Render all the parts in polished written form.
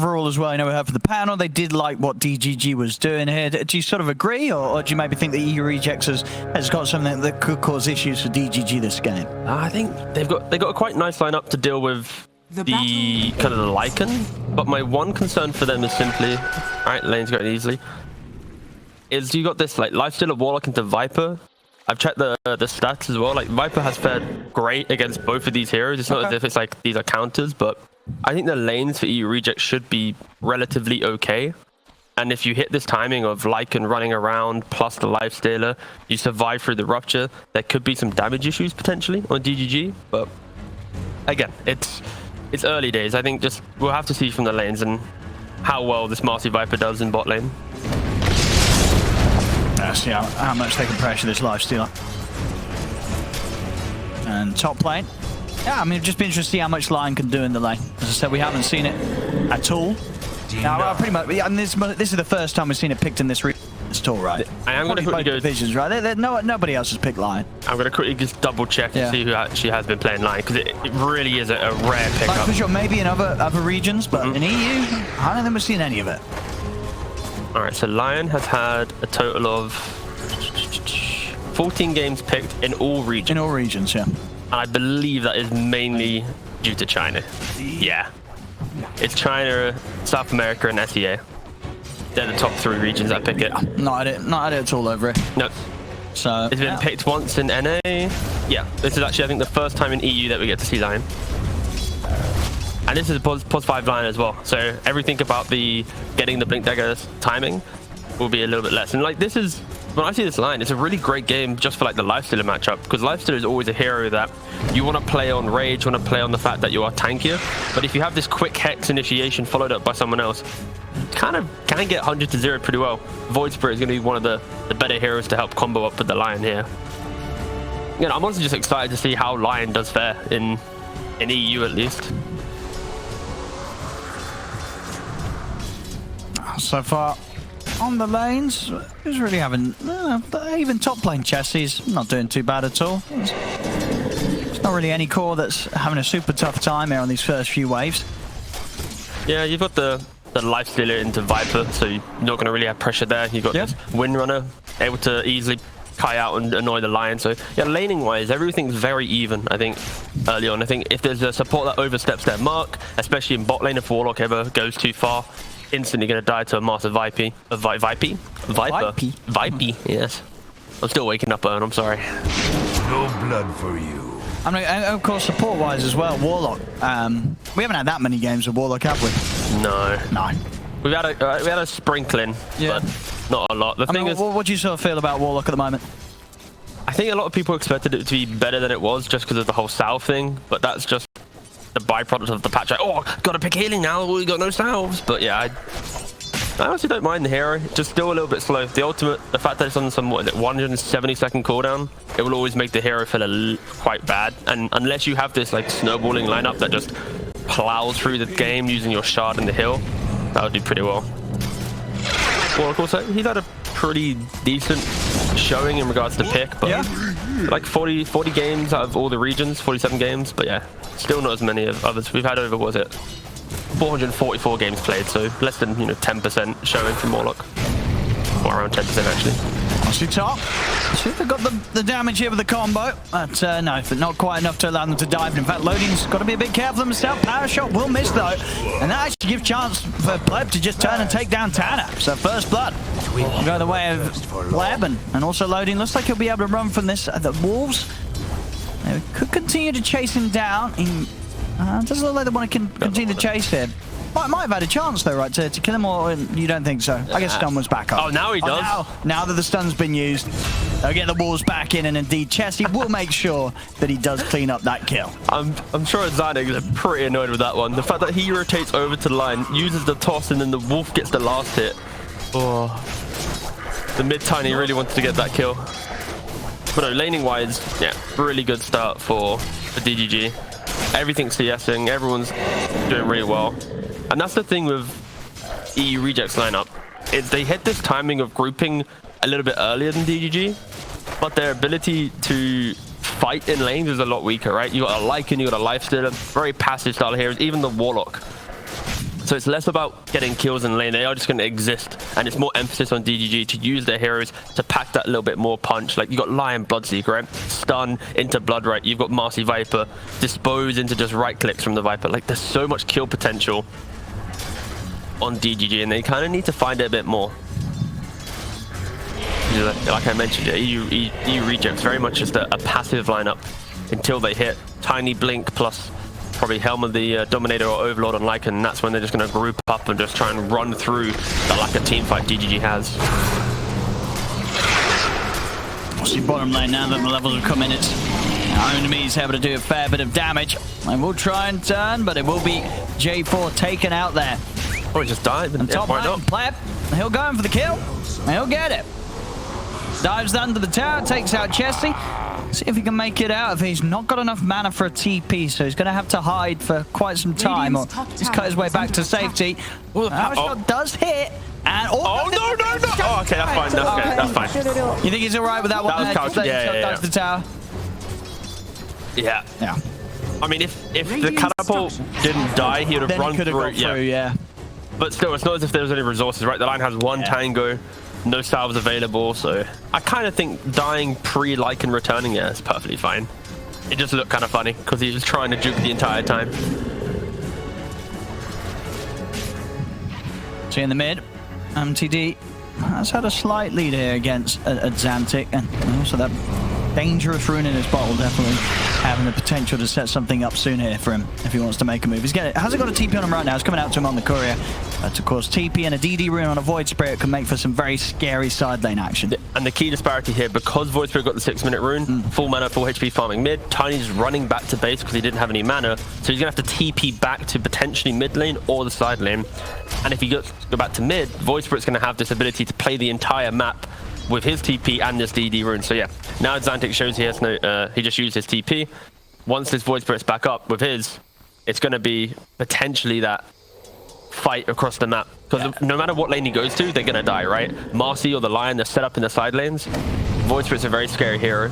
overall as well, you know, we heard from the panel, they did like what DGG was doing here. Do you sort of agree, or do you maybe think that EU Rejects has got something that could cause issues for DGG this game? I think they got a quite nice lineup to deal with the kind of the Lycan, but my one concern for them is simply, alright, lane's going easily, is you got this like lifesteal of Warlock into Viper. I've checked the stats as well. Like Viper has fared great against both of these heroes. It's not as if it's like these are counters, but I think the lanes for EU Reject should be relatively okay. And if you hit this timing of Lycan running around plus the lifestealer, you survive through the rupture, there could be some damage issues potentially on DGG. But again, it's early days. I think just we'll have to see from the lanes and how well this Marcy Viper does in bot lane. Let's see how much they can pressure this lifestealer. And top lane. Yeah, I mean, it'd just be interesting to see how much Lion can do in the lane. As I said, we haven't seen it at all. Now, pretty much, and this is the first time we've seen it picked in this region at all, right? I am going to quickly go divisions, right? Nobody else has picked Lion. I'm going to quickly just double check and see who actually has been playing Lion, because it really is a rare pickup. Like, for sure, maybe in other regions, but in EU, I don't think we've seen any of it. All right, so Lion has had a total of 14 games picked in all regions. In all regions, yeah. And I believe that is mainly due to China. Yeah. It's China, South America, and SEA. They're the top 3 regions that pick it. Not had it at all over it. No. So it's been picked once in NA. Yeah, this is actually, I think, the first time in EU that we get to see Lion. And this is a pos 5 Lion as well. So everything about the getting the Blink Dagger timing will be a little bit less. And like, this is, when I see this line, it's a really great game just for like the Lifestealer matchup, because Lifestealer is always a hero that you want to play on rage, want to play on the fact that you are tankier. But if you have this quick Hex initiation followed up by someone else, kind of can get 100 to 0 pretty well. Void Spirit is going to be one of the better heroes to help combo up with the Lion here. You know, I'm honestly just excited to see how Lion does fare in EU at least. So far on the lanes, who's really having even top lane Chessie's not doing too bad at all. There's not really any core that's having a super tough time here on these first few waves. Yeah, you've got the Lifestealer into Viper, so you're not going to really have pressure there. You've got this Windrunner able to easily kite out and annoy the Lion. So yeah, laning wise, everything's very even, I think, early on. I think if there's a support that oversteps their mark, especially in bot lane, if Warlock ever goes too far, instantly going to die to a massive Viper. Viper, yes. I'm still waking up, Ern, I'm sorry. No blood for you. I mean, of course, support-wise as well, Warlock. We haven't had that many games of Warlock, have we? No. No. We had a sprinkling, but not a lot. The thing is, what do you sort of feel about Warlock at the moment? I think a lot of people expected it to be better than it was just because of the whole salve thing, but that's just the byproduct of the patch. Like, oh, gotta pick healing now, we got no salves. But yeah, I honestly don't mind the hero, just still a little bit slow. The ultimate, the fact that it's on some 170-second cooldown, it will always make the hero feel quite bad. And unless you have this like snowballing lineup that just plows through the game using your shard and the hill, that would do pretty well. Warlock also, he's had a pretty decent showing in regards to pick, but like 40 games out of all the regions, 47 games, but yeah, still not as many of others. We've had over, what was it, 444 games played, so less than 10% showing from Warlock, or around 10% actually. Honestly, top. See if they've got the damage here with the combo, but no, not quite enough to allow them to dive. In fact, loading's got to be a bit careful themselves. Power shot will miss though, and that actually gives chance for PLEB to just turn and take down Tana. So first blood will go the way of PLEB, and also loading looks like he'll be able to run from this. The Wolves, they could continue to chase him down. Doesn't look like they want to continue to chase him. Might have had a chance though, right, to kill him, or you don't think so? I guess stun was back up. Oh, now he does. Now that the stun's been used, they'll get the Wolves back in, and indeed Chessie will make sure that he does clean up that kill. I'm sure Zynig is pretty annoyed with that one. The fact that he rotates over to the line, uses the toss, and then the Wolf gets the last hit. Oh, the mid-tiny really wanted to get that kill. But no, laning wise, yeah, really good start for DGG. Everything's CSing, everyone's doing really well. And that's the thing with EU Rejects lineup, is they hit this timing of grouping a little bit earlier than DGG, but their ability to fight in lanes is a lot weaker, right? You got a Lycan, you got a Lifestealer, very passive style heroes, even the Warlock. So it's less about getting kills in lane. They are just going to exist, and it's more emphasis on DGG to use their heroes to pack that little bit more punch. Like, you got Lycan, Bloodseeker, right? Stun into Blood Right. You've got Marcy Viper, dispose into just right clicks from the Viper. Like, there's so much kill potential on DGG, and they kind of need to find it a bit more. Like I mentioned, EU Rejects very much just a passive lineup until they hit Tiny Blink plus probably Helm of the Dominator or Overlord on Lycan, and that's when they're just going to group up and just try and run through the lack of team fight DGG has. See bottom lane now that the levels have come in. It's Enemy's able to do a fair bit of damage. They will try and turn, but it will be J4 taken out there. Oh, he just died. And top lane, PLEB, he'll go in for the kill. He'll get it. Dives under the tower, takes out Chessie. See if he can make it out. If he's not got enough mana for a TP, so he's going to have to hide for quite some time, or just cut his way back to safety. The power shot does hit. And no! Oh, okay, that's fine. That's fine. You think he's all right with that one? That was yeah. The tower. Yeah. Yeah. I mean, if the catapult didn't die, he would have run through. Yeah. But still, it's not as if there was any resources, right? The line has one tango. No salves available, so I kind of think dying pre-Lycan returning is perfectly fine. It just looked kind of funny because he was trying to juke the entire time. See in the mid, MTD has had a slight lead here against Xantic, and also that dangerous rune in his bottle definitely having the potential to set something up soon here for him if he wants to make a move. Hasn't got a TP on him right now. It's coming out to him on the courier. But of course, TP and a DD rune on a Void Spirit can make for some very scary side lane action. And the key disparity here, because Void Spirit got the 6-minute rune, full mana, full HP farming mid, Tiny's running back to base because he didn't have any mana, so he's going to have to TP back to potentially mid lane or the side lane. And if he go back to mid, Void Spirit's going to have this ability to play the entire map with his TP and this DD rune. So yeah, now Xantic shows he has no, he just used his TP. Once this Void Spirit's back up with his, it's going to be potentially that fight across the map. Because no matter what lane he goes to, they're going to die, right? Marcy or the Lion, they're set up in the side lanes. Void Spirit's a very scary hero.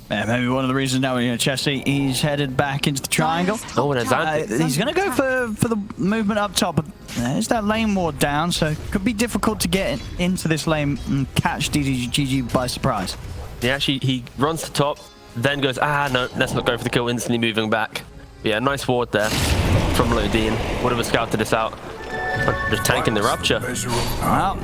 Yeah, maybe one of the reasons now, Chessie, he's headed back into the triangle. Oh, and Xantic. He's going to go for the movement up top. There's that lane ward down, so it could be difficult to get into this lane and catch DGG by surprise. Yeah, actually, he runs to top, then goes, no, let's not go for the kill, instantly moving back. But yeah, nice ward there from Lodine. Would have scouted this out. But just tanking the Rupture. Well,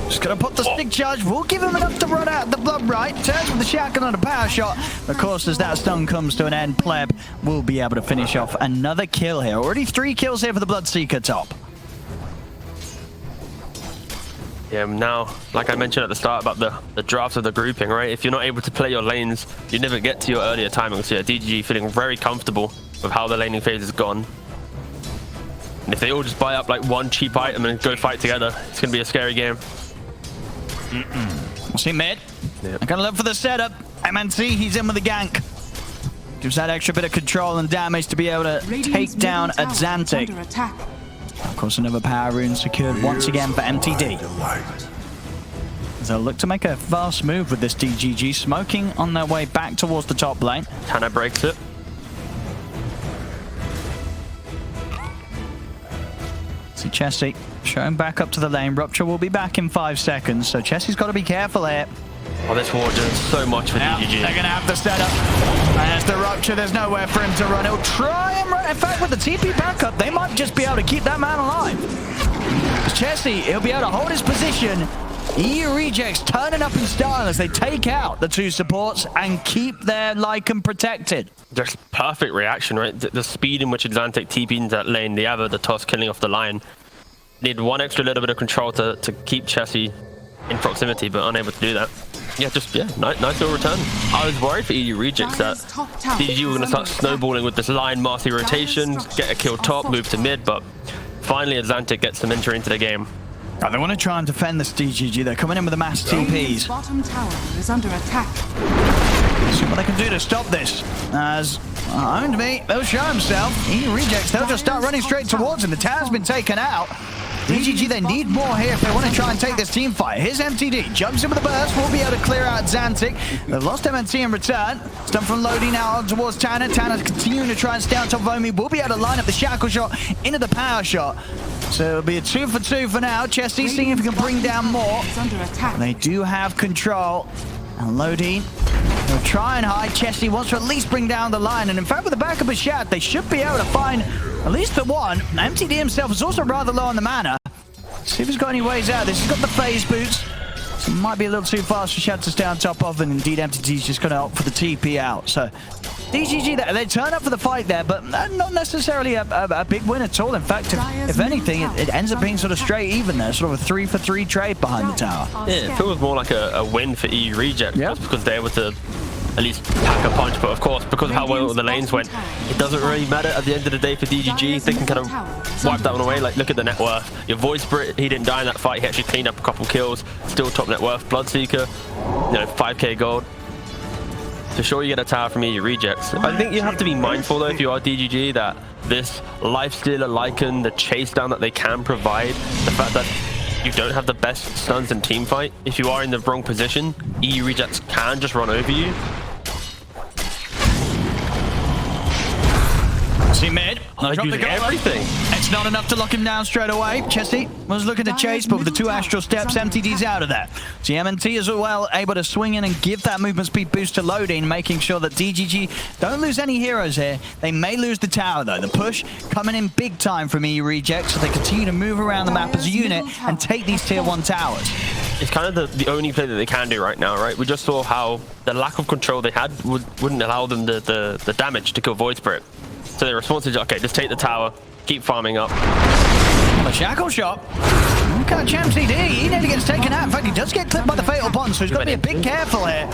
just going to put the stick charge. We'll give him enough to run out the Blood Right. Turns with the shotgun on a power shot. Of course, as that stun comes to an end, PLEB will be able to finish off another kill here. Already 3 kills here for the Bloodseeker top. Yeah, now, like I mentioned at the start about the draft of the grouping, right? If you're not able to play your lanes, you never get to your earlier timing. So yeah, DGG feeling very comfortable with how the laning phase has gone. And if they all just buy up like one cheap item and go fight together, it's going to be a scary game. We'll see mid. Yep. I'm going to look for the setup. MNC, he's in with the gank. Gives that extra bit of control and damage to be able to take down a Xantic. Of course, another power rune secured once again for MTD. As they'll look to make a fast move with this DGG, smoking on their way back towards the top lane. Tana breaks it. See Chessie showing back up to the lane. Rupture will be back in 5 seconds, so Chessie's got to be careful here. Oh, this ward does so much for DGG. They're going to have the setup. There's the Rupture. There's nowhere for him to run. He'll try and run. In fact, with the TP backup, they might just be able to keep that man alive. Chessie, he'll be able to hold his position. EU Rejects turning up in style as they take out the 2 supports and keep their Lycan protected. Just perfect reaction, right? The speed in which Xantic TP'd into that lane, the Aver, the toss killing off the line. Need one extra little bit of control to keep Chessie in proximity, but unable to do that. Yeah, nice little return. I was worried for EU Rejects that DGG were going to start snowballing with this line Marcy rotation, get a kill top, move to mid, but finally Xantic gets them entry into the game. They want to try and defend this DGG. They're coming in with the mass TPs. Bottom tower is under attack. See what they can do to stop this. As Owned Me, he'll show himself. He rejects. They'll just start running straight towards him. The tower's been taken out. DGG, they need more here if they want to try and take this team fight. Here's MTD, jumps in with the burst, will be able to clear out Xantic. They've lost MNT in return. Stun from Lodi now on towards Tanner. Tanner's continuing to try and stay on top of Omi. Will be able to line up the shackle shot into the power shot. So it'll be a 2 for 2 for now. Chesty seeing if he can bring down more. They do have control. And Lodi will try and hide. Chesty wants to at least bring down the line. And in fact, with the backup of Shat, they should be able to find at least the one. MTD himself is also rather low on the mana. See if he's got any ways out. This has got the phase boots. So it might be a little too fast for Shat to stay on top of. And indeed, MTD's just going to opt for the TP out. So DGG, they turn up for the fight there, but not necessarily a big win at all. In fact, if anything, it ends up being sort of straight even there. Sort of a 3 for 3 trade behind the tower. Yeah, it feels more like a win for EU Reject. Yeah. Because they're able to at least pack a punch. But of course, because of how well the lanes went, it doesn't really matter at the end of the day for DGG. They can kind of wipe that one away. Like, look at the net worth. Your Void Spirit, he didn't die in that fight. He actually cleaned up a couple kills. Still top net worth. Bloodseeker, 5k gold. For sure, you get a tower from EU Rejects. I think you have to be mindful, though, if you are DGG, that this Lifestealer, Lycan, the chase down that they can provide, the fact that you don't have the best stuns in teamfight, if you are in the wrong position, EU Rejects can just run over you. See mid. Everything. It's not enough to lock him down straight away. Chesty was looking to chase, but with the 2 astral steps, MTD's out of that. So MNT is well able to swing in and give that movement speed boost to Loading, making sure that DGG don't lose any heroes here. They may lose the tower though. The push coming in big time from EU Reject, so they continue to move around the map as a unit and take these tier 1 towers. It's kind of the only play that they can do right now, right? We just saw how the lack of control they had wouldn't allow them the damage to kill Void Spirit. So their response is, okay, just take the tower, keep farming up. The shackle shot. Catch MTD. He nearly gets taken out. In fact, he does get clipped by the fatal bond, so he's got to be a bit careful here.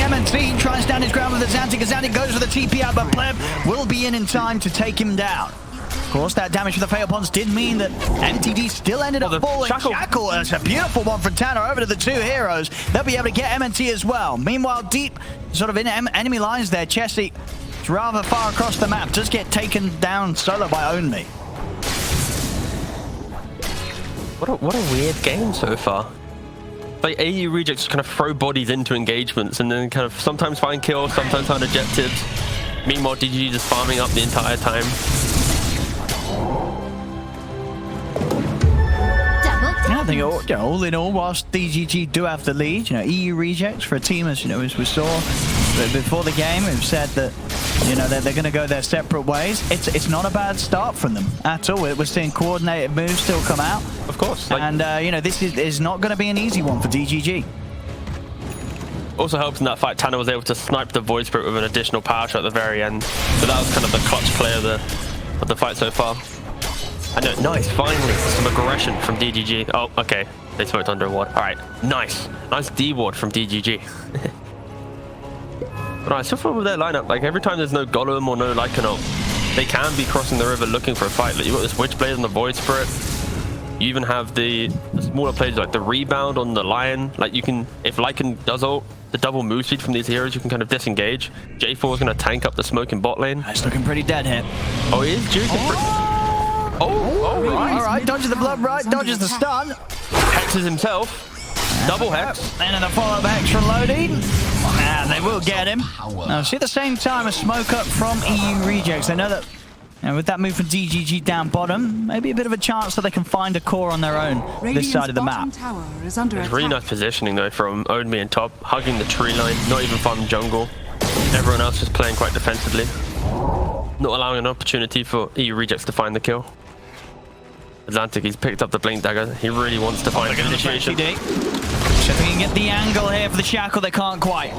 MNT tries to stand his ground with the Xantic. Xantic goes for the TP out, but PLEB will be in time to take him down. Of course, that damage from the fatal bonds did mean that MTD still ended up falling. Shackle. That's a beautiful one from Tanner over to the 2 heroes. They'll be able to get MNT as well. Meanwhile, deep sort of in enemy lines there, Chesty, it's rather far across the map. Does get taken down solo by Only. What a weird game so far. Like, AU Rejects kind of throw bodies into engagements and then kind of sometimes find kills, sometimes find objectives. Meanwhile, DGG just farming up the entire time. I think all in all, whilst DGG do have the lead, EU Rejects for a team, as we saw before the game, we've said that they're going to go their separate ways. It's not a bad start from them at all. We're seeing coordinated moves still come out, of course, and this is not going to be an easy one for DGG. Also helps in that fight, Tanner was able to snipe the Void Spirit with an additional power shot at the very end, so that was kind of the clutch play of the fight so far. I know, nice, finally, some aggression from DGG. Oh, okay, they smoked under a ward. All right, nice D ward from DGG. But I still feel with their lineup, like every time there's no Golem or no Lycan ult, they can be crossing the river looking for a fight. Like, you've got this Witchblade on the Void Spirit. You even have the smaller plays like the Rebound on the Lion. Like, you can, if Lycan does ult, the double move speed from these heroes, you can kind of disengage. J4 is going to tank up the smoke in bot lane. It's looking pretty dead here. Oh, he is juicing. All right, dodges the blood right, dodges the stun. Hexes himself. Double hex. And then a follow-up hex from Lodi. And they will get him. Now, see at the same time a smoke up from EU Rejects. They know that with that move from DGG down bottom, maybe a bit of a chance that they can find a core on their own this side of the map. Is under It's really nice positioning though from Only and top, hugging the tree line, not even farming jungle. Everyone else just playing quite defensively. Not allowing an opportunity for EU Rejects to find the kill. Xantic, he's picked up the Blink Dagger. He really wants to find an initiation. So if he can get the angle here for the shackle, they can't quite.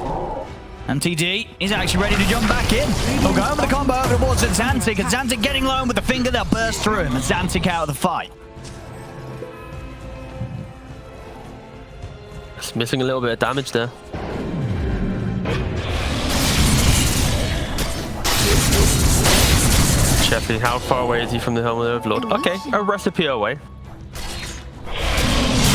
MTD, he's actually ready to jump back in. They'll go over the combo over towards Xantic, and Xantic getting low with the finger, they'll burst through him, and Xantic out of the fight. Just missing a little bit of damage there. Chesty, how far away is he from the Helmet of Overlord? Okay, a recipe away. To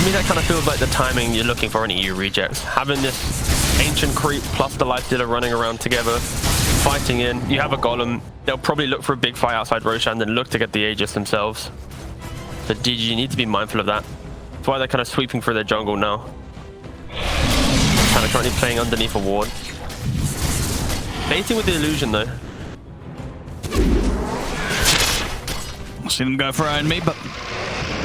me, that kind of feels like the timing you're looking for in EU Rejects. Having this Ancient Creep plus the Lifestealer running around together, fighting in. You have a Golem. They'll probably look for a big fight outside Roshan, then look to get the Aegis themselves. So DGG need to be mindful of that. That's why they're kind of sweeping through their jungle now. Kind of currently playing underneath a ward. Baiting with the illusion though. We'll see them go for own me, but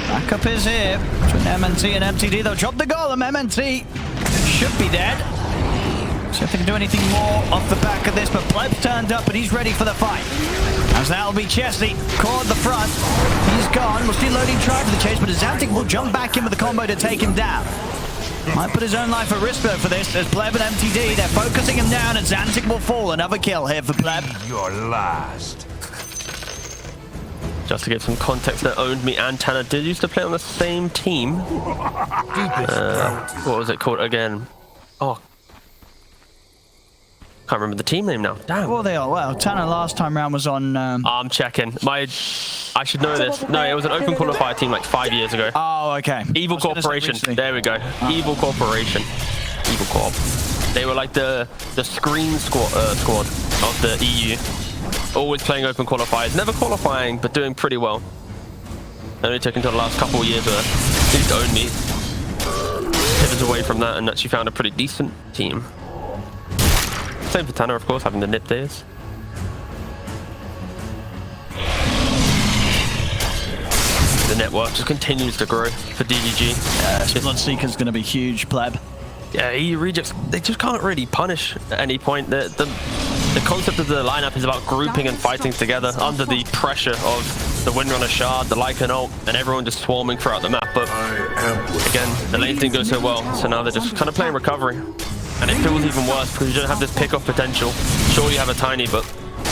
backup is here between MNT and MTD. They'll drop the golem. MNT should be dead. See if they can do anything more off the back of this, but PLEB's turned up and he's ready for the fight. As that'll be Chesty, caught the front. He's gone. We'll see Loading try for the chase, but Azantic will jump back in with the combo to take him down. Might put his own life at risk though for this, as PLEB and MTD, they're focusing him down, and Zantic will fall. Another kill here for PLEB. Your last. Just to give some context, that Owned Me and Tanner did used to play on the same team. What was it called again? Oh, can't remember the team name now. Damn. Well, they are. Well, Tanner last time round was on... I'm checking. I should know this. No, it was an open qualifier team like 5 years ago. Oh, okay. Evil Corporation. There we go. Evil Corporation. Evil Corp. They were like the screen squad of the EU. Always playing open qualifiers. Never qualifying, but doing pretty well. Only took until the last couple of years, but at least Owned Me pivots away from that and actually found a pretty decent team. Same for Tanner, of course, having the nip days. The network just continues to grow for DGG. Yeah, Bloodseeker's going to be huge, PLEB. Yeah, EU Rejects, they just can't really punish at any point. The concept of the lineup is about grouping and fighting together under the pressure of the Windrunner Shard, the Lycan ult, and everyone just swarming throughout the map. But again, the lane didn't go so well, so now they're just kind of playing recovery. And it feels even worse because you don't have this pick-off potential. Sure, you have a tiny, but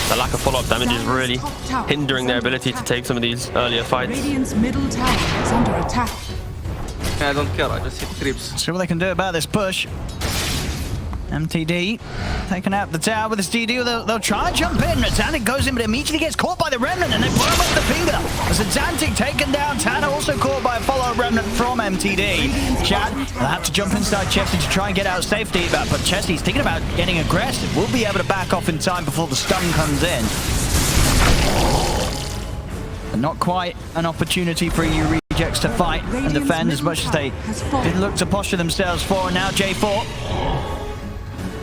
the lack of follow-up damage is really hindering their ability to take some of these earlier fights. Radiant's middle tower is under attack. I don't care, I just hit creeps. See what they can do about this push. MTD taking out the tower with his DD. They'll try and jump in. Zantic goes in, but immediately gets caught by the Remnant, and they blow up the finger. As Zantic taken down, Tanner also caught by a follow Remnant from MTD. Chad will have to jump inside Chesty to try and get out safety, but Chesty's thinking about getting aggressive. We'll be able to back off in time before the stun comes in. But not quite an opportunity for EU Rejects to fight and defend as much as they did look to posture themselves for. And now J4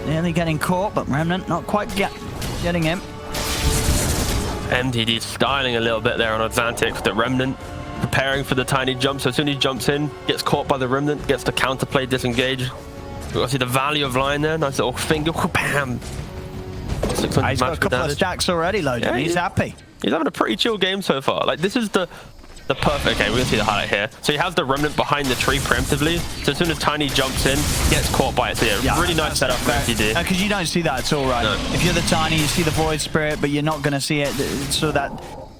nearly getting caught, but Remnant not quite getting him. MTD styling a little bit there on Zantic with the Remnant, preparing for the tiny jump. So as soon as he jumps in, gets caught by the Remnant, gets the counterplay disengage. We've got to see the value of line there. Nice little finger, bam. He's got a couple of stacks already loaded. Yeah, he's happy. He's having a pretty chill game so far. Like, this is the perfect... Okay, we're going to see the highlight here. So he has the Remnant behind the tree preemptively. So as soon as Tiny jumps in, gets caught by it. So yeah, really nice setup for MTD. Because you don't see that at all, right? No. If you're the Tiny, you see the Void Spirit, but you're not going to see it. So that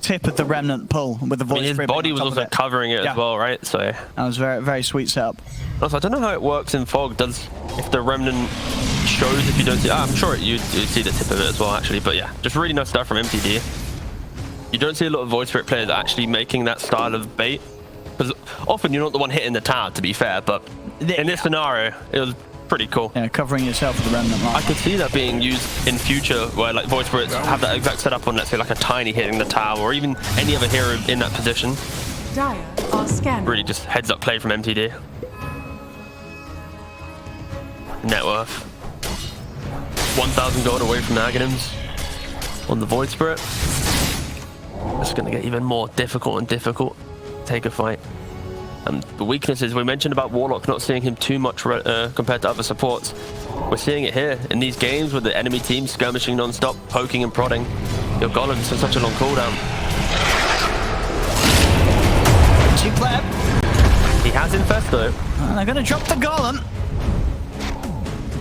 tip of the Remnant pull with the Void Spirit. His body was also covering it as well, right? So that was very, very sweet setup. Also, I don't know how it works in Fog. If the Remnant shows, if you don't see... I'm sure you'd see the tip of it as well, actually. But yeah, just really nice stuff from MTD. You don't see a lot of Void Spirit players actually making that style of bait. Because often you're not the one hitting the tower, to be fair. But in this scenario, it was pretty cool. Yeah, covering yourself with the Remnant line. I could see that being used in future, where like Void Spirits have that exact setup on, let's say, like a Tiny hitting the tower, or even any other hero in that position. Dire are scanning. Really just heads up play from MTD. Net worth 1,000 gold away from the Aghanims on the Void Spirit. It's going to get even more difficult and difficult. Take a fight. And the weaknesses we mentioned about Warlock, not seeing him too much compared to other supports. We're seeing it here in these games with the enemy team skirmishing non-stop, poking and prodding. Your golems have such a long cooldown. See PLEB. He has Infest though. They're going to drop the golem.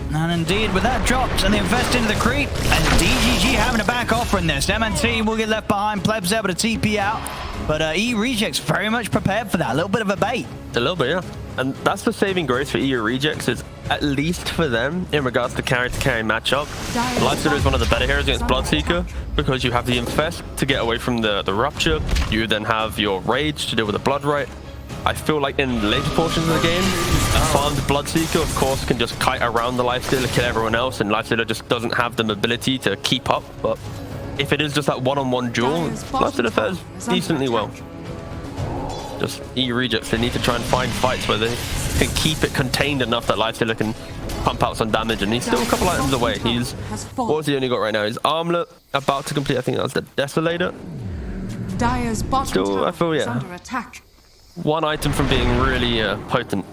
And indeed, with that dropped and the Infest into the creep, and DGG having to back off from this. MNT will get left behind. PLEB's able to TP out, but EU Rejects very much prepared for that. A little bit of a bait. A little bit, yeah. And that's the saving grace for EU Rejects, is at least for them, in regards to carry-to-carry matchup. Lycan is one of the better heroes against Bloodseeker, because you have the Infest to get away from the Rupture. You then have your Rage to deal with the Blood Right. I feel like in later portions of the game, farmed Bloodseeker, of course, can just kite around the Lifestealer, kill everyone else, and Lifestealer just doesn't have the mobility to keep up. But if it is just that one-on-one duel, Lifestealer fares decently well. Just EU Rejects, they need to try and find fights where they can keep it contained enough that Lifestealer can pump out some damage, and he's still a couple items away. He's, what has he only got right now? His Armlet about to complete, I think that was the Desolator. Dire's bottom Still, tower I feel, is yeah. under attack. One item from being really potent.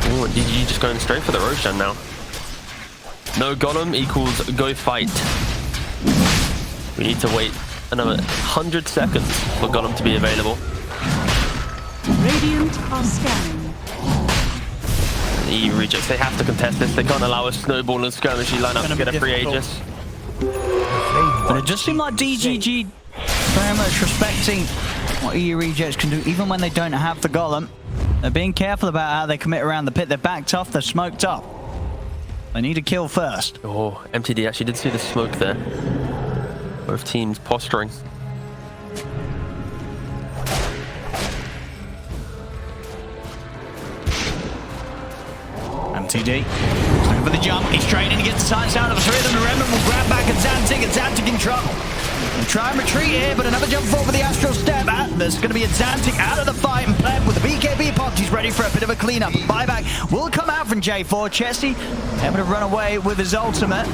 Ooh, DGG just going straight for the Roshan now. No Golem equals go fight. We need to wait another 100 seconds for Golem to be available. Radiant are scanning. EU Rejects, they have to contest this. They can't allow a snowball and skirmishy lineup to get a free Aegis. But it just seemed like DGG very much respecting what EU Rejects can do, even when they don't have the Golem. They're being careful about how they commit around the pit. They're backed off, they're smoked up. They need a kill first. Oh, MTD actually did see the smoke there. Both teams posturing. MTD looking for the jump. He's training to get the silence out of the three of them. The Remnant will grab back at Xantic, and Xantic in trouble. They'll try and retreat here, but another jump forward for the Astral Step. There's going to be a Xantic out of the fight, and PLEB with the BKB popped. He's ready for a bit of a cleanup. Buyback will come out from J4. Chessie able to run away with his ultimate.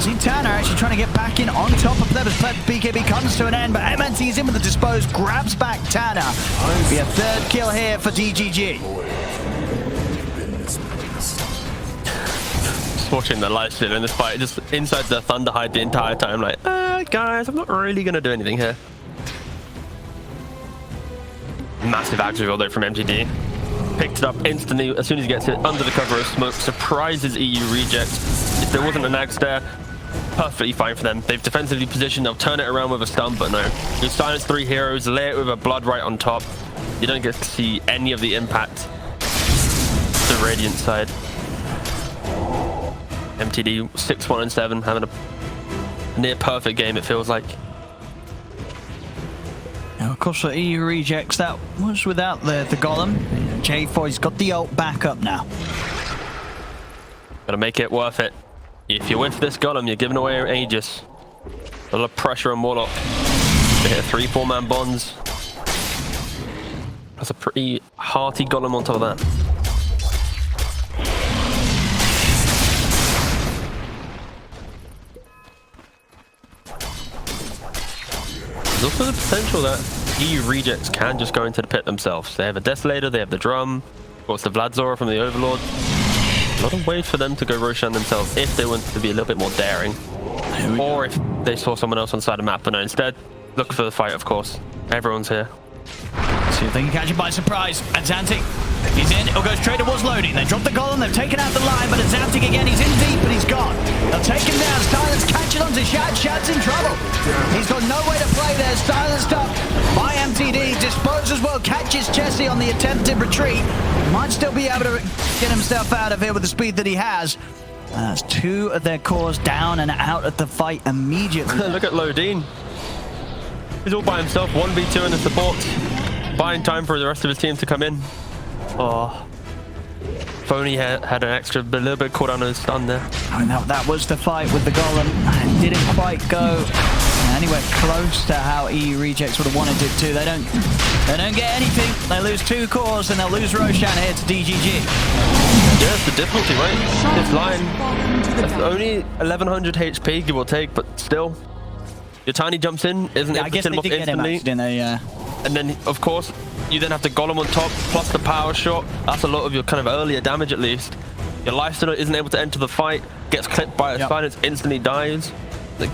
See Tanner actually trying to get back in on top of PLEB as PLEB BKB comes to an end, but MNT is in with the dispose, grabs back Tanner. Be a third kill here for DGG. Watching the live stream in this fight, just inside the Thunder Hide the entire time, like, guys, I'm not really gonna do anything here. Massive aggro though from MTD. Picked it up instantly as soon as he gets it under the cover of smoke. Surprises EU Rejects. If there wasn't an Axe there, perfectly fine for them. They've defensively positioned, they'll turn it around with a stun, but no. You silence 3 heroes, lay it with a Blood right on top. You don't get to see any of the impact. The Radiant side. MTD 6-1-7, having a near perfect game, it feels like. Now, of course, for EU Rejects, that was without the Golem. J4's got the ult back up now. Gotta make it worth it. If you win for this Golem, you're giving away your Aegis. A lot of pressure on Warlock. They hit 3-4 man bonds. That's a pretty hearty Golem on top of that. There's also the potential that EU Rejects can just go into the pit themselves. They have a Desolator, they have the Drum, of course the Vladzora from the Overlord. A lot of ways for them to go Roshan themselves if they wanted to be a little bit more daring. Or if they saw someone else on the side of the map, but no, instead, look for the fight, of course. Everyone's here. See if they can catch him by surprise. And Xantic, he's in. He'll go straight towards loading. They drop the Golem. They've taken out the line, but Xantic again. He's in deep, and he's gone. They'll take him down. Silence catches onto Shad. Shad's in trouble. He's got no way to play there. Silenced up by MTD. Dispose as well. Catches Chessie on the attempted retreat. Might still be able to get himself out of here with the speed that he has. That's 2 of their cores down and out of the fight immediately. Look at Lodine. He's all by himself. 1v2 in the support. Buying time for the rest of his team to come in. Oh. If only had an extra, a little bit caught on his stun there. I mean, that was the fight with the Golem. It didn't quite go anywhere close to how EU Rejects would have wanted it to. They don't get anything. They lose 2 cores and they'll lose Roshan here to DGG. Yeah, it's the difficulty, right? This line, that's only 1100 HP, give or take, but still. Your Tiny jumps in, isn't able to kill him off instantly. Didn't they? Yeah. And then, of course, you then have the Golem on top, plus the power shot. That's a lot of your kind of earlier damage, at least. Your Lifestealer isn't able to enter the fight, gets clipped by a silence, instantly dies. Like,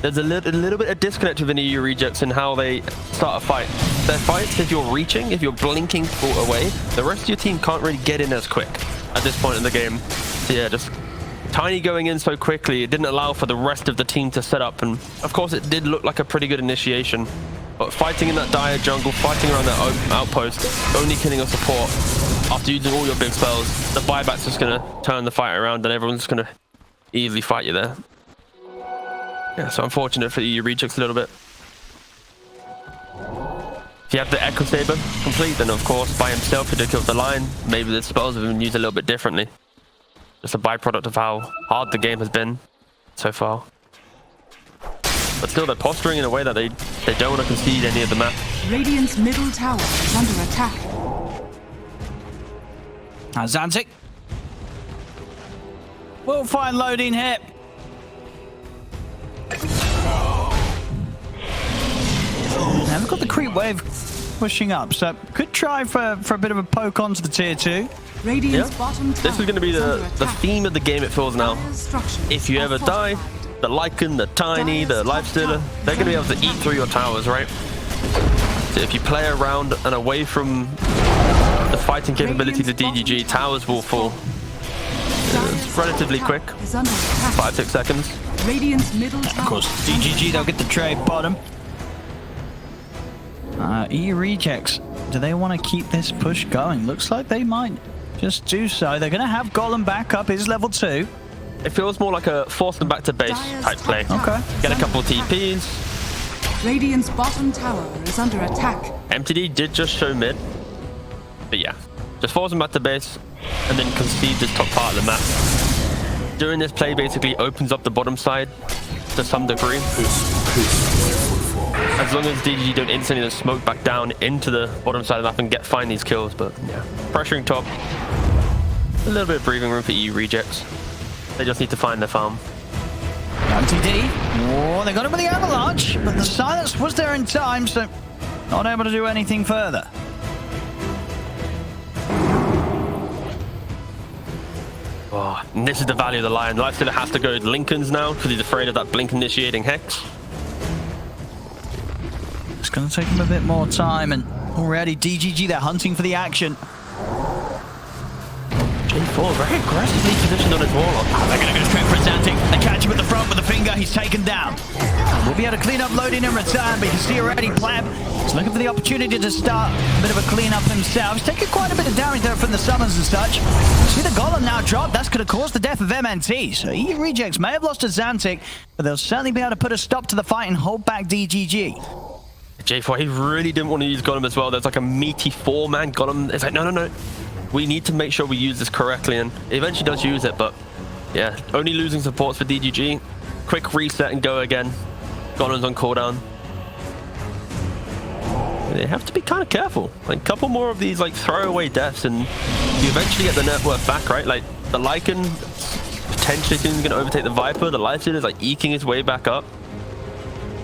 there's a little bit of disconnect within EU Rejects in how they start a fight. Their fights, if you're reaching, if you're blinking away, the rest of your team can't really get in as quick at this point in the game. So yeah, just Tiny going in so quickly, it didn't allow for the rest of the team to set up. And of course, it did look like a pretty good initiation. But fighting in that dire jungle, fighting around that outpost, only killing a support after using all your big spells, the buyback's just going to turn the fight around and everyone's just going to easily fight you there. Yeah, so unfortunate for EU Rejects a little bit. If you have the Echo Saber complete, then of course by himself he did kill the line. Maybe the spells have been used a little bit differently. Just a byproduct of how hard the game has been so far. But still, they're posturing in a way that they don't want to concede any of the map. Radiant's middle tower is under attack. Zantic. We'll find loading here. Now we've got the creep wave pushing up, so could try for a bit of a poke onto the tier 2. Radiant's bottom tower This is going to be the theme of the game, it feels now. Dire's structures If you are ever die, fortified. the Lycan, the Tiny, the Lifestealer, they're going to be able to eat through your towers, right? So if you play around and away from the fighting capabilities of DGG, towers will fall. It's relatively quick, Is under attack. 5-6 seconds. Radiant's middle tower. Of course, DGG, they'll get the trade bottom. EU rejects. Do they want to keep this push going? Looks like they might just do so. They're going to have Golem back up his level 2. It feels more like a force them back to base type play. Okay. Get a couple TPs. Radiant's bottom tower is under attack. MTD did just show mid. But yeah, just force them back to base and then concede this top part of the map. Doing this play basically opens up the bottom side to some degree. As long as DGG don't instantly smoke back down into the bottom side of the map and find these kills. But yeah, pressuring top. A little bit of breathing room for EU rejects. They just need to find their farm. MTD. Oh, they got him with the avalanche, but the silence was there in time, so not able to do anything further. Oh, and this is the value of the Lion. Lifestealer has to go with Lycans now because he's afraid of that blink initiating hex. It's going to take him a bit more time, and already DGG, they're hunting for the action. J4 very aggressively positioned on his Warlock. They're going to go straight for Zantic. They catch him with the front with the finger. He's taken down. We'll be able to clean up loading in return, but you can see already PLEB is looking for the opportunity to start a bit of a cleanup himself. He's taking quite a bit of damage there from the summons and such. See the Golem now drop. That's going to cause the death of MNT. So EU rejects may have lost to Zantic, but they'll certainly be able to put a stop to the fight and hold back DGG. J4, he really didn't want to use Golem as well. There's like a meaty 4-man Golem. It's like, no. We need to make sure we use this correctly, and he eventually does use it, but yeah, only losing supports for DGG. Quick reset and go again. Golem's on cooldown. They have to be kind of careful. Like a couple more of these like throwaway deaths and you eventually get the net worth back, right? Like the Lycan potentially soon going to overtake the Viper. The Lifestealer is like eking his way back up.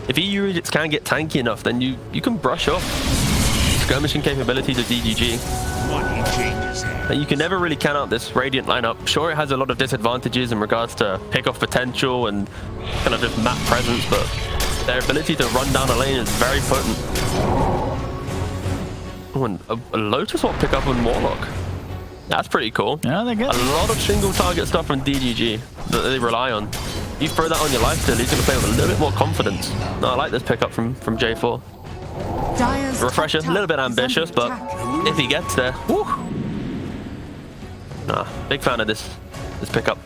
If EU rejects can get tanky enough, then you can brush off skirmishing capabilities of DGG. And you can never really count out this Radiant lineup. Sure, it has a lot of disadvantages in regards to pick-off potential and kind of just map presence, but their ability to run down a lane is very potent. Oh, and a Lotus Swap pick-up on Warlock. That's pretty cool. Yeah, they're good. A lot of single target stuff from DGG that they rely on. You throw that on your Lifestealer, he's going to play with a little bit more confidence. No, I like this pickup from J4. Dire's Refresher, a little bit ambitious, but if he gets there, whew. Nah, big fan of this pickup.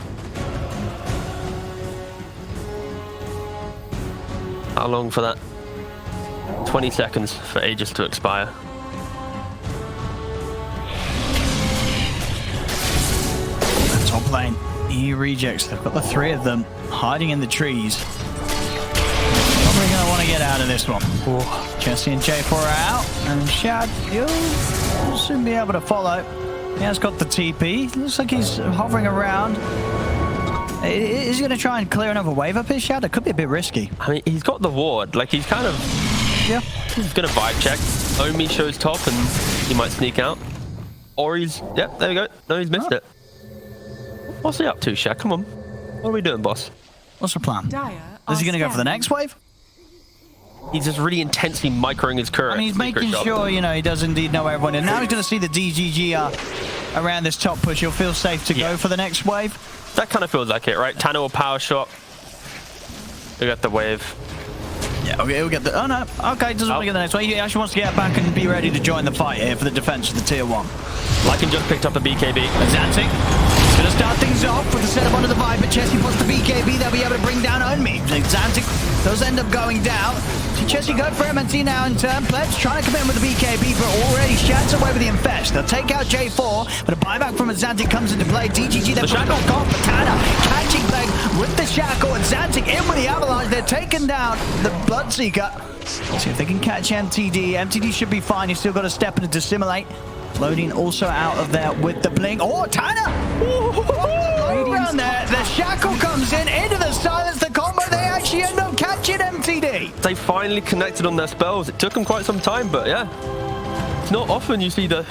How long for that? 20 seconds for Aegis to expire. Top lane, EU rejects. They've got the 3 of them hiding in the trees. Probably going to want to get out of this one. Jesse and J4 are out, and Shad, he'll soon be able to follow. He has got the TP. Looks like he's hovering around. Is he going to try and clear another wave up his Shad? It could be a bit risky. I mean, he's got the ward. Like, he's kind of... Yeah. He's going to vibe check. Omi shows top, and he might sneak out. Or he's... Yeah, there we go. No, he's missed it. What's he up to, Shad? Come on. What are we doing, boss? What's the plan? Is he going to go for the next wave? He's just really intensely microing his current. I mean, he's making sure, you know, he does indeed know everyone. And now he's going to see the DGG around this top push. He'll feel safe to go for the next wave. That kind of feels like it, right? Tana will power shot. We got the wave. Yeah, okay, he'll get the... Oh, no. Okay, doesn't want to get the next wave. He actually wants to get back and be ready to join the fight here for the defense of the tier 1. Lycan just picked up a BKB. Zantic. Gonna start things off with the setup onto the Viper. Chessie puts the BKB. They'll be able to bring down Onmi. Xantic does end up going down. See Chessie go for MNT now in turn. PLEB's trying to come in with the BKB, but already Shad's away with the Infest. They'll take out J4, but a buyback from Xantic comes into play. DGG, they're back on off, but Tana catching PLEB with the Shackle, and Xantic in with the Avalanche. They're taking down the Bloodseeker. See if they can catch MTD. MTD should be fine. He's still got to step in to dissimulate. Loading also out of there with the blink. Oh, Tana! Around there. The Shackle comes in into the silence. The combo, they actually end up catching MTD. They finally connected on their spells. It took them quite some time, but yeah. It's not often you see the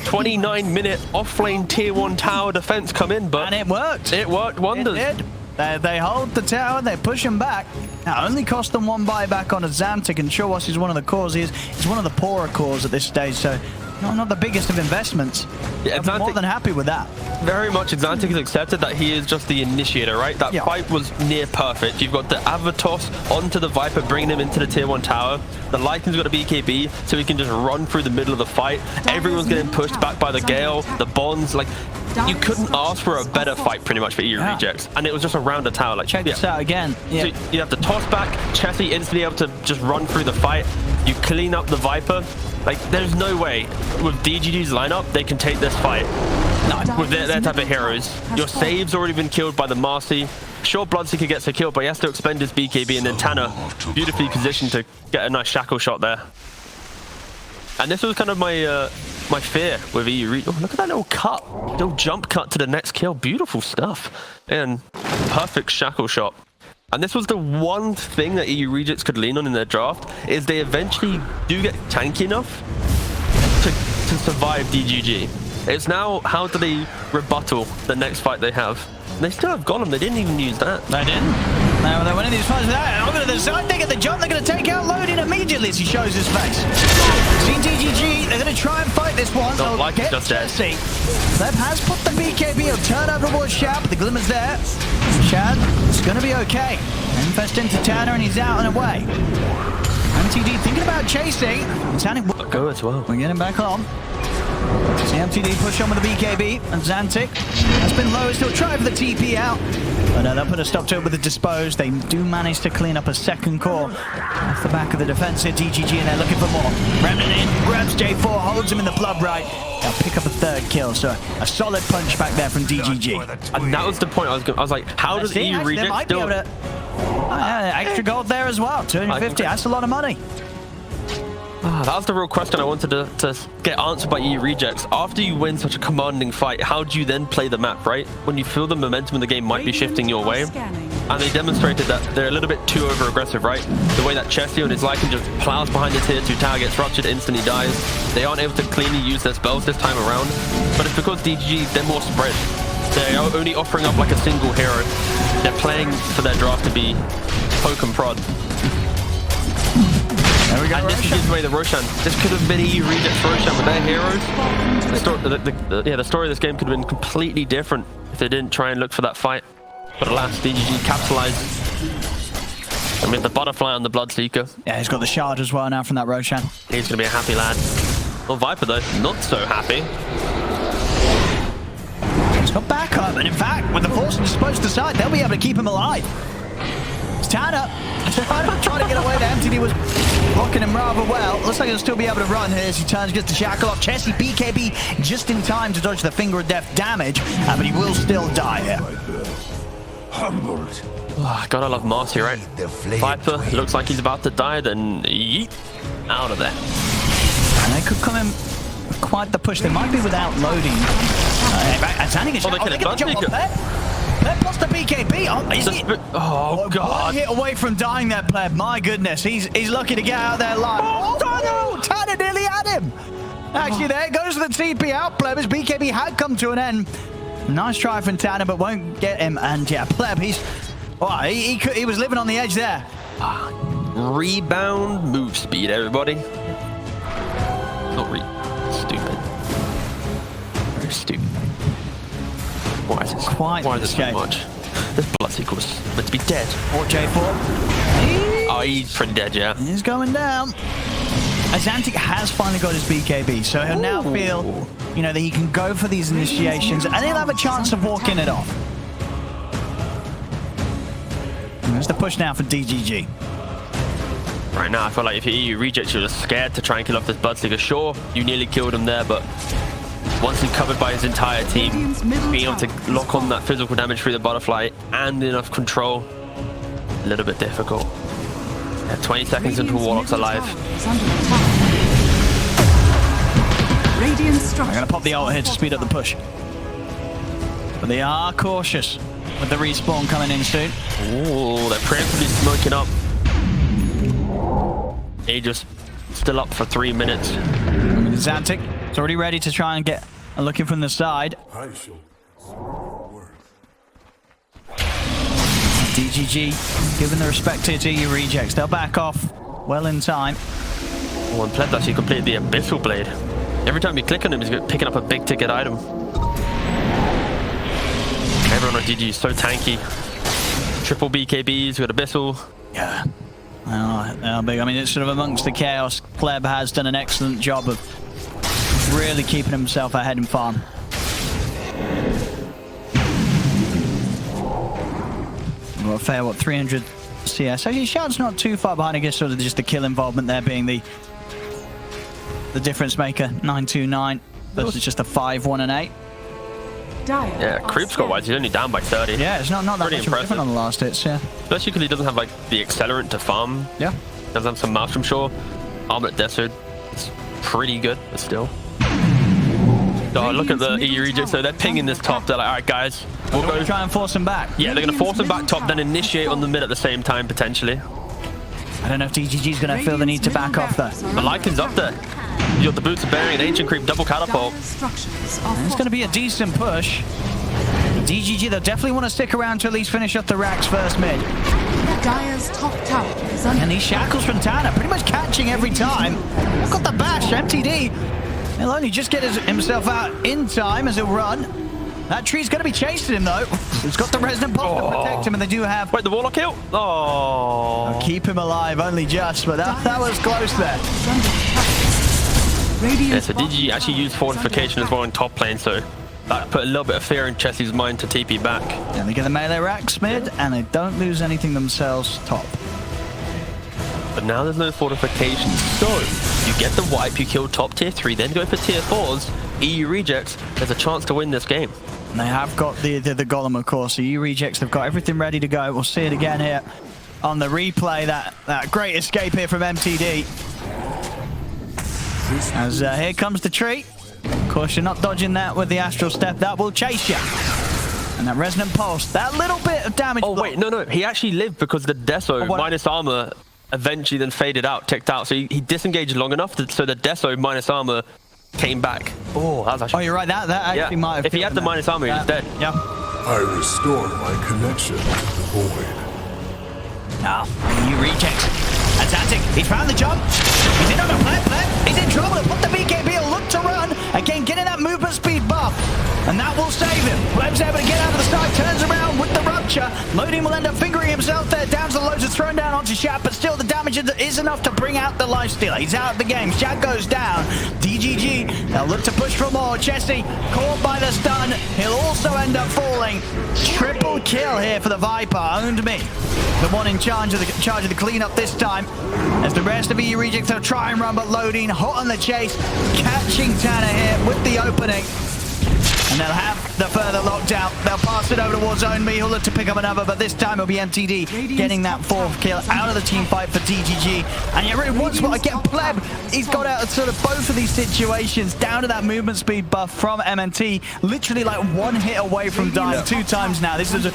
29-minute off-lane tier 1 tower defense come in, but... And it worked. It worked wonders. It did. They hold the tower, they push him back. Now, only cost them one buyback on a Xantic, and Shawas is one of the cores. He's one of the poorer cores at this stage, so not the biggest of investments. Yeah, I'm more than happy with that. Very much Xantic has accepted that he is just the initiator, right? That fight was near perfect. You've got the Avatos onto the Viper, bringing him into the tier 1 tower. The Lycan's got a BKB, so he can just run through the middle of the fight. Everyone's getting pushed back by the Gale, the Bonds. Like, you couldn't ask for a better fight pretty much for EU Rejects. And it was just around the tower. Like, check this out again. Yeah. So you have the toss back, Chessie instantly able to just run through the fight. You clean up the Viper. Like, there's no way with DGG's lineup they can take this fight. No, with their type of heroes. Your save's already been killed by the Marcy. Sure, Bloodseeker gets a kill, but he has to expend his BKB, and then Tana beautifully positioned to get a nice Shackle shot there. And this was kind of my my fear with EU. Oh, look at that little cut, little jump cut to the next kill. Beautiful stuff, and perfect Shackle shot. And this was the one thing that EU Rejects could lean on in their draft, is they eventually do get tanky enough to survive DGG. It's now, how do they rebuttal the next fight they have? And they still have Golem, they didn't even use that. They didn't. No, they're winning these fights with that. Over to the side, they get the jump, they're going to take out Loading immediately as he shows his face. See DGG, they're going to try and fight this one. Don't like it, just dead. PLEB has put the BKB, he'll turn over towards Shad, but the Glimmer's there. Shad, it's going to be okay. Infest into Tana and he's out and away. MTD thinking about chasing. Tana will go as well. We're getting back on. See MTD push on with the BKB, and Xantic has been low, still trying for the TP out. But they'll put a stop to it with the Dispose. They do manage to clean up a second core off the back of the defense here, DGG, and they're looking for more. Remnant in, grabs J4, holds him in the blood right. They'll pick up a third kill, so a solid punch back there from DGG. And that was the point I was like, how does EU Rejects do it? Extra gold there as well, 250, that's a lot of money. That was the real question I wanted to get answered by EU Rejects. After you win such a commanding fight, how do you then play the map, right? When you feel the momentum of the game might be shifting your way. And they demonstrated that they're a little bit too over-aggressive, right? The way that Chessie and his Lycan just plows behind the tier 2 tower, gets ruptured, instantly dies. They aren't able to cleanly use their spells this time around. But it's because DGG, they're more spread. They're only offering up like a single hero. They're playing for their draft to be poke and prod. There we go, and this gives away the Roshan. This could have been EU Rejects Roshan with their heroes. The story of this game could have been completely different if they didn't try and look for that fight. But alas, DGG capitalized. And with the butterfly on the Bloodseeker. Yeah, he's got the shard as well now from that Roshan. He's going to be a happy lad. Well, Viper though, not so happy. He's got backup, and in fact, with the Force and Disposed aside, they'll be able to keep him alive. It's Tana trying to get away there. MTD was blocking him rather well. Looks like he'll still be able to run here as he turns, gets the Shackle off. Chessie BKB just in time to dodge the Finger of Death damage, but he will still die here. Humbled. Oh, gotta love Marcy, right? Viper looks like he's about to die, then yeet, out of there. And they could come in with quite the push. They might be without loading. They get the jump on PLEB lost the BKB. Oh, God. One hit away from dying there, PLEB. My goodness. He's lucky to get out there alive. Oh, Tana nearly had him. Actually, there goes the TP out, PLEB. His BKB had come to an end. Nice try from Tana, but won't get him. And yeah, PLEB, he was living on the edge there. Rebound move speed, everybody. Not stupid. Very stupid. Why is this so much? This Bloodseeker was meant to be dead. Or J4. Oh, he's pretty dead, yeah. He's going down. Xantic has finally got his BKB, so he'll now feel you know, that he can go for these initiations and he'll have a chance of walking it off. And there's the push now for DGG. Right now, I feel like if you reject, you're just scared to try and kill off this Bloodseeker. Sure, you nearly killed him there, but once he's covered by his entire team, being able to lock on that physical damage through the butterfly and enough control, a little bit difficult. Yeah, 20 seconds until Warlock's alive. I'm going to pop the ult here to speed up the push. But they are cautious with the respawn coming in soon. Ooh, they're preemptively smoking up. Aegis still up for 3 minutes. Xantic is already ready to try and get a look in from the side. I shall work. DGG giving the respect here to EU rejects. They'll back off well in time. Oh, and PLEB actually completed the Abyssal Blade. Every time you click on him, he's picking up a big ticket item. Everyone on DG is so tanky. Triple BKBs, got Abyssal. Yeah. Oh, big. I mean, it's sort of amongst the chaos. PLEB has done an excellent job of really keeping himself ahead in farm. Well, a fair, what, 300 CS. Actually, Shout's not too far behind. I guess sort of just the kill involvement there being the difference maker. 929 versus just a 5, 1, and 8. Yeah, creep score wise, he's only down by 30. Yeah, it's not that much impressive. different on the last hits, yeah. Especially because he doesn't have like the accelerant to farm. Yeah. Doesn't have some Maelstrom Shore. Armlet Desert is pretty good, but still. Oh, look at the EU rejects, so they're pinging this top. They're like, all right, guys, we'll go Try and force him back. Yeah, they're going to force him back top, then initiate on the mid at the same time, potentially. I don't know if DGG's going to feel the need to back off though. The Lycan's up there. You got the Boots of Bearing, Ancient Creep, double catapult. And it's going to be a decent push. DGG, they'll definitely want to stick around to at least finish up the racks first mid. Dire's top tower is under And these shackles from Tanner pretty much catching every time. Got the bash, MTD. He'll only just get himself out in time as he'll run. That tree's going to be chasing him though. It's got the Resonant Pulse to protect him, and they do have... Wait, the Warlock kill? Oh. Keep him alive, only just, but that was close there. Yeah, so DG actually used fortification as well in top lane, so that put a little bit of fear in Chessie's mind to TP back. And they get the melee racks mid, and they don't lose anything themselves top. But now there's no fortification, so you get the wipe, you kill top tier 3, then go for tier 4s, EU rejects, there's a chance to win this game. And they have got the golem, of course. The EU rejects, they've got everything ready to go. We'll see it again here on the replay. That great escape here from MTD. As here comes the tree. Of course, you're not dodging that with the Astral Step. That will chase you. And that Resonant Pulse, that little bit of damage. Oh, wait, no. He actually lived because the Deso minus armor eventually then faded out, ticked out. So he disengaged long enough so the Deso minus armor came back. Oh, that was actually... Oh, you're right. That actually might have... If he had the minus armor, he was dead. Yeah. I restore my connection to the void. Now, you reject. Atlantic, he's found the jump. He's in on a PLEB. He's in trouble. Put the BKB, he'll look to run. Again, getting that movement speed buff. And that will save him. PLEB's able to get out of the side, turns around with the rupture. Loading will end up fingering himself there. Down to the loads, it's thrown down onto Shat, but still the damage is enough to bring out the lifestealer. He's out of the game. Shat goes down. DGG, they'll look to push for more. Chessie caught by the stun. He'll also end up falling. Triple kill here for the Viper. Owned me. The one in charge of the cleanup this time. As the rest of EU rejects, they'll try and run, but loading, hot on the chase, catching Tanner here with the opening. And they'll have the further lockdown. They'll pass it over towards Own Me. He'll look to pick up another, but this time it'll be MTD getting that 4th kill out of the team fight for DGG. And yeah, really once more, again, PLEB, he's got out of sort of both of these situations, down to that movement speed buff from MNT. Literally like one hit away from dying 2 times now. This has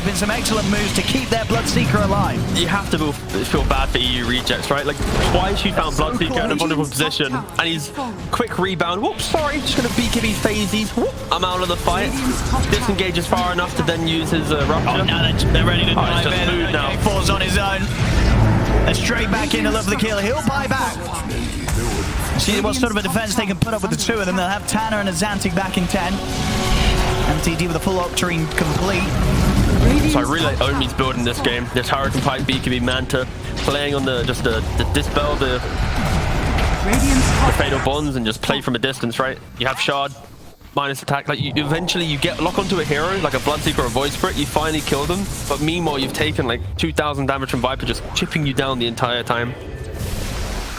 been some excellent moves to keep their Bloodseeker alive. You have to feel bad for EU rejects, right? Like, twice you found Bloodseeker in a vulnerable position, and he's quick rebound. Whoops, sorry, just gonna BKB phase. Whoop, I'm out of the fight. Disengages far enough to then use his rupture. Oh, now they're ready to dive just in. moved now. Falls on his own. And straight back in to look for the kill. He'll buy back. See what sort of a defense they can put up with the 2 of them. They'll have Tanner and a Xantic back in 10. MTD with a full Octarine complete. So I really like Omi's building this game. This Hurricane Pike, BKB Manta, playing on the Dispel, the Radiant's the top fatal bonds and just play from a distance, right? You have shard, minus attack. Like eventually you get lock onto a hero like a Bloodseeker or a Void Spirit, you finally kill them, but meanwhile you've taken like 2,000 damage from Viper just chipping you down the entire time.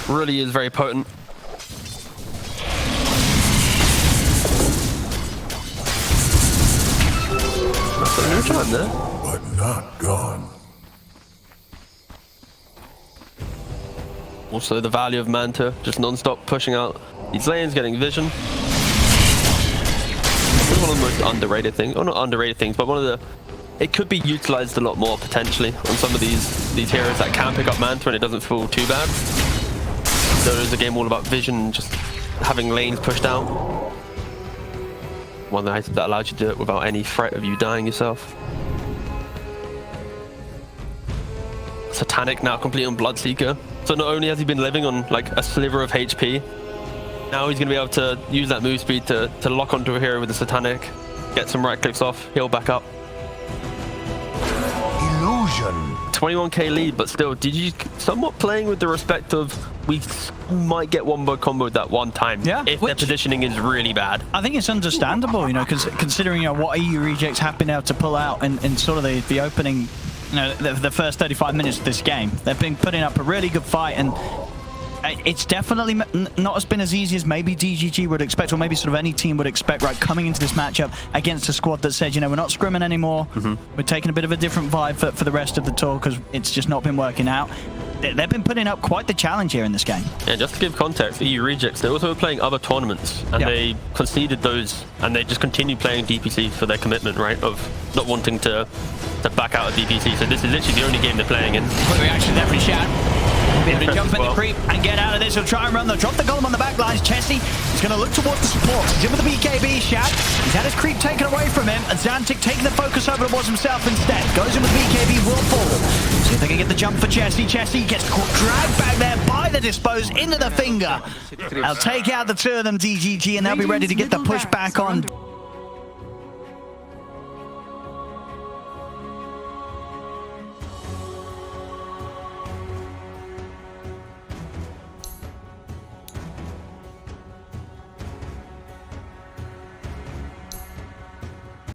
Really is very potent. There. But not gone. Also the value of Manta, just non-stop pushing out these lanes, getting vision. It's one of the most underrated things, or not underrated things, but one of the, it could be utilized a lot more potentially on some of these heroes that can pick up Manta and it doesn't feel too bad. There is a game all about vision and just having lanes pushed out. One of the items that allows you to do it without any threat of you dying yourself. Satanic now complete on Bloodseeker. So not only has he been living on like a sliver of HP, now he's going to be able to use that move speed to lock onto a hero with the Satanic, get some right clicks off, heal back up. Illusion. 21k lead, but still, DGG somewhat playing with the respect of we might get one more combo that one time. Yeah, if their positioning is really bad. I think it's understandable, you know, because considering what EU rejects have been able to pull out in sort of the opening, you know, the first 35 minutes of this game. They've been putting up a really good fight, and it's definitely not as been as easy as maybe DGG would expect, or maybe sort of any team would expect, right, coming into this matchup against a squad that said, you know, we're not scrimming anymore. We're taking a bit of a different vibe for the rest of the tour because it's just not been working out. They've been putting up quite the challenge here in this game. Yeah, just to give context, EU Rejects, they also were playing other tournaments, and they conceded those, and they just continued playing DPC for their commitment, right, of not wanting to back out of DPC. So this is literally the only game they're playing in. Quick reaction there from Shad. He'll be able to jump in the creep and get out of this. He'll try and run. They'll drop the golem on the back lines. Chesty is going to look towards the support. He's in with the BKB. Shad, he's had his creep taken away from him. And Xantic taking the focus over towards himself instead. Goes in with BKB, will fall. See if they can get the jump for Chesty. Chesty gets dragged back there by the Dispose into the finger. They'll take out the two of them, DGG, and they'll be ready to get the push back on.